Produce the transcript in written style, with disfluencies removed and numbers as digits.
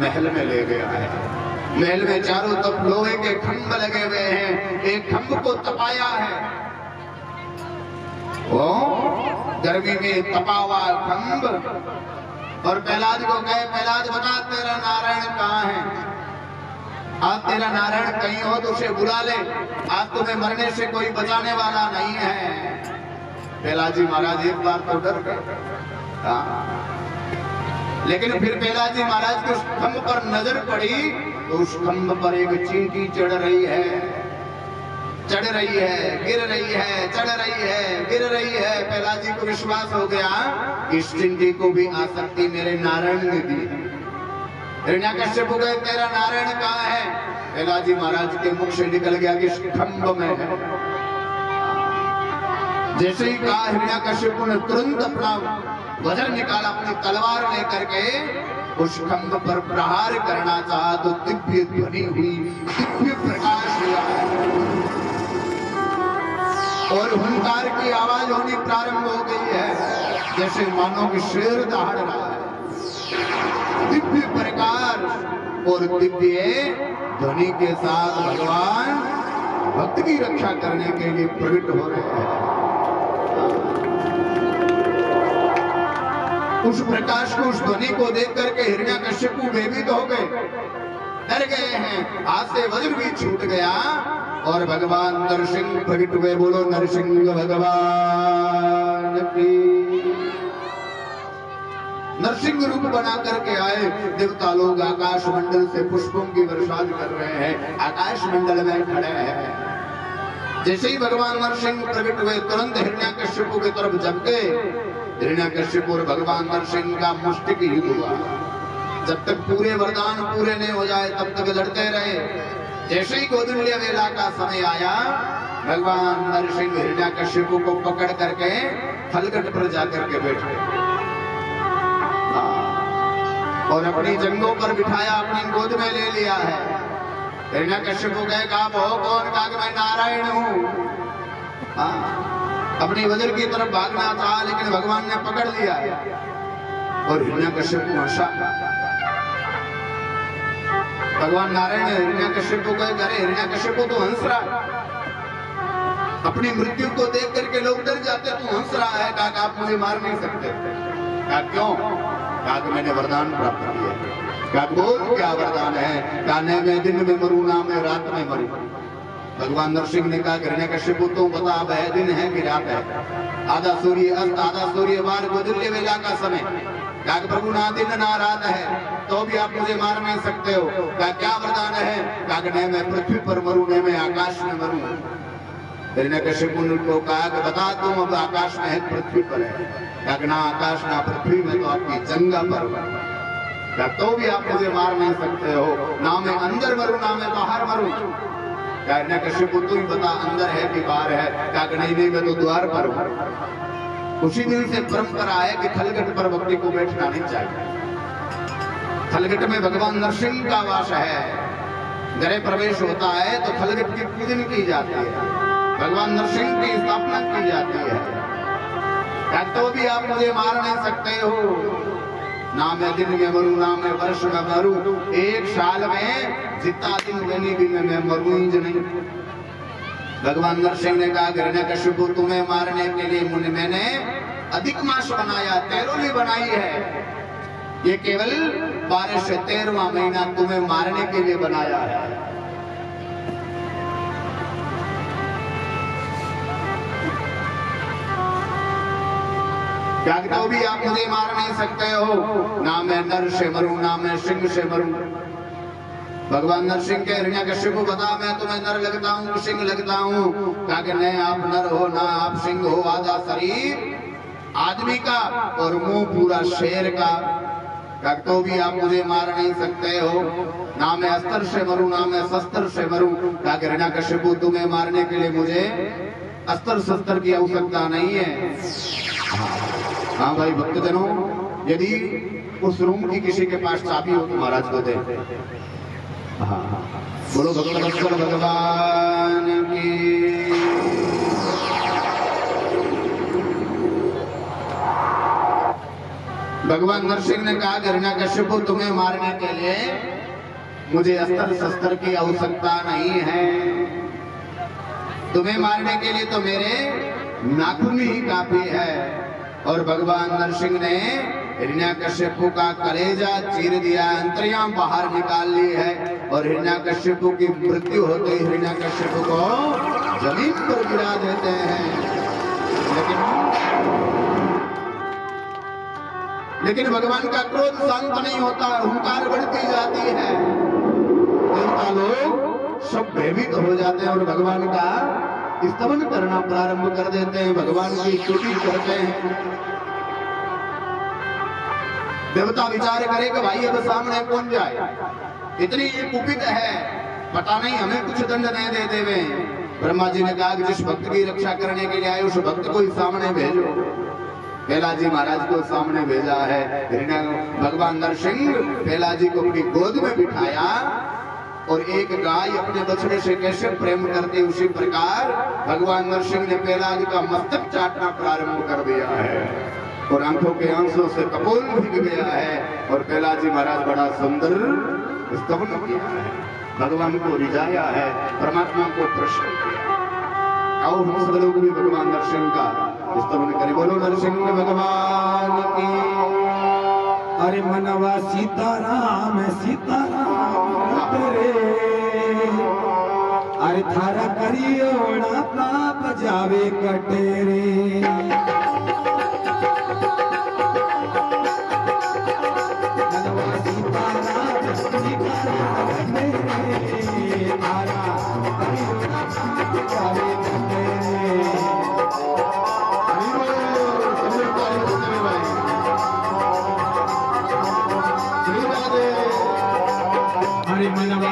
महल में ले गया है। महल में चारों तरफ लोहे के खंभ लगे हुए हैं, एक खंभ को तपाया है। वो गर्मी में तपा हुआ खंभ। और प्रहलाद को कहे, प्रहलाद बता तेरा नारायण कहाँ है? आज तेरा नारायण कहीं हो तो उसे बुला ले, आज तुम्हें मरने से कोई बचाने वाला नहीं है। प्रहलाद जी महाराज एक बार तो डर गए, लेकिन फिर प्रहलाद जी महाराज के उस खंभ पर नजर पड़ी तो उस खंभ पर एक चींटी चढ़ रही है, चढ़ रही है, गिर रही है, चढ़ रही है, गिर रही है। प्रहलाद जी को विश्वास हो गया इस चींटी को भी आसक्ति मेरे नारायण ने दी। हिरण्यकश्यप को गए, तेरा नारायण कहाँ है? प्रहलाद जी महाराज के मुख से निकल गया कि इस खंभ में है। जैसे ही कहा, हिरण्यकश्यप ने तुरंत अपना वज्र निकाला, अपनी तलवार लेकर के उस खंभ पर प्रहार करना चाहा तो दिव्य ध्वनि हुई, दिव्य प्रकाश हुआ और हुंकार की आवाज होनी प्रारंभ हो गई है, जैसे मानो कि शेर दहाड़ रहा है। दिव्य प्रकाश और दिव्य ध्वनि के साथ भगवान भक्त की रक्षा करने के लिए प्रकट हो रहे हैं। उस प्रकाश को, उस ध्वनि को देख करके हिरण्यकश्यप भयभीत हो गए, डर गए हैं। हाथ से वज्र भी छूट गया और भगवान नरसिंह प्रकट हुए। बोलो नरसिंह भगवान की। नरसिंह रूप बना करके आए। देवता लोग आकाश मंडल से पुष्पों की वर्षा कर रहे हैं, आकाश मंडल में खड़े हैं। जैसे ही भगवान नरसिंह प्रकट हुए तुरंत हिरण्यकश्यप की तरफ झपके। हिरण्यकश्यप और भगवान नरसिंह का मुष्टिक युद्ध हुआ। जब तक पूरे वरदान पूरे नहीं हो जाए तब तक लड़ते रहे। जैसे ही गोदुल्य वेला का समय आया, भगवान नरसिंह हिरण्यकश्यप को पकड़ करके फलगट पर जाकर के बैठे और अपनी जंगों पर बिठाया, अपनी गोद में ले लिया है। हिरण्यकश्यप को कहे, आप हो कौन? कहा कि मैं नारायण हूं। अपनी वज्र की तरफ भागना था, लेकिन भगवान ने पकड़ लिया और हिरण्यकश्यप को हंसा। भगवान नारायण हिरण्यकश्यप को कहे, अरे हिरण्यकश्यप तो हंस रहा, अपनी मृत्यु को देख करके लोग डर जाते, तू हंस रहा है। कहा आप मुझे मार नहीं सकते। कहा क्यों? कहा कि मैंने वरदान प्राप्त किया। कहा बोल क्या वरदान है? कहा न मैं दिन में मरूं ना मैं रात में मरूं। भगवान नरसिंह ने कहा, हिरण्यकश्यप तो बता अब है दिन है कि रात है? आधा सूर्य अस्त, आधा सूर्य बार, गोदुल्य वेला का समय। कहा प्रभु ना दिन ना रात है तो भी आप मुझे मार नहीं सकते हो। कहा क्या वरदान है? कहा न मैं पृथ्वी पर मरूं न मैं आकाश में मरूं। हिरण्यकश्यप को कहा कि बता तुम अब आकाश में है पृथ्वी पर है? कहा ना आकाश ना पृथ्वी में, तो आपकी जंगा पर। तो भी आप मुझे मार नहीं सकते हो। ना मैं अंदर मरूं ना मैं बाहर मरूं। हिरण्यकश्यप तू ही बता अंदर है कि बाहर है? कहा नहीं मैं तो द्वार पर हूं। उसी दिन से परंपरा है कि थलगट पर भक्ति को बैठना नहीं चाहिए। थलगट में भगवान नरसिंह का वास है। गृह प्रवेश होता है तो थलगट की पूजन की जाती है, भगवान नरसिंह की स्थापना की जाती है। तो भी आप मुझे मार नहीं सकते हो। ना मैं दिन में मरूं ना मैं वर्ष में मरूं। एक साल में जितना दिन मैंने भी मैं मरूं ही नहीं। भगवान नरसिंह ने कहा, हिरण्यकश्यप को तुम्हें मारने के लिए मैंने अधिक मास बनाया, तेरोली बनाई है। ये केवल 12 से 13वां महीना तुम्हें मारने के लिए बनाया है। तो भी आप मुझे मार नहीं सकते हो। ना मैं नर से मरूं ना मैं सिंह से मरूं। भगवान नरसिंह के हिरण्यकश्यप को बता, मैं तुम्हें नर लगता हूं सिंह लगता हूं? कहा कि नहीं आप नर हो ना आप सिंह हो। आधा शरीर आदमी का और मुंह पूरा शेर का। तो भी आप मुझे मार नहीं सकते हो। ना मैं अस्त्र से मरूं ना मैं शस्त्र से मरूं। कहा कि हिरण्यकश्यप तुम्हें मारने के लिए मुझे अस्त्र शस्त्र की आवश्यकता नहीं है। हाँ भाई भक्तजनों, यदि उस रूम की किसी के पास चाबी हो तो महाराज को दे। बोलो भगवान भगवान की। भगवान नरसिंह ने कहा हिरण्यकश्यप को तुम्हें मारने के लिए मुझे अस्त्र शस्त्र की आवश्यकता नहीं है, तुम्हें मारने के लिए तो मेरे नाखून ही काफी है। और भगवान नरसिंह ने हिरण्यकश्यप का कलेजा चीर दिया, अंतर्याम बाहर निकाल ली है और हिरण्यकश्यप की मृत्यु होते ही हिरण्यकश्यप को जमीन पर गिरा देते हैं। लेकिन भगवान का क्रोध शांत नहीं होता, हुंकार बढ़ती जाती है। देवता लोग सब भयभीत हो जाते हैं और भगवान का स्तवन करना प्रारंभ कर देते हैं, भगवान की स्तुति करते हैं। देवता विचार करे कि भाई अब सामने कौन जाए, इतनी ये कुपित है, पता नहीं हमें कुछ दंड नहीं दे देवे। ब्रह्मा जी ने कहा कि जिस भक्त की रक्षा करने के लिए आए उस भक्त को ही सामने भेजो। पहला जी महाराज को सामने भेजा है। भगवान नरसिंह पहला जी को अपनी गोद में बिठाया और एक गाय अपने बछड़े से कैसे प्रेम करते उसी प्रकार भगवान नरसिंह ने पहला जी का मस्तक चाटना प्रारंभ कर दिया है और आंखों के आंसुओं से कपोल भीग गया है और पहला जी महाराज बड़ा सुंदर स्तवन किया है, भगवान को रिझाया है, परमात्मा को प्रसन्न किया। आओ हम सब लोग भी भगवान नरसिंह का स्तवन करें। बोलो नरसिंह भगवान की। अरे मनवा सीताराम सीताराम तेरे, अरे थारा करियो ना पाप जावे कटेरे।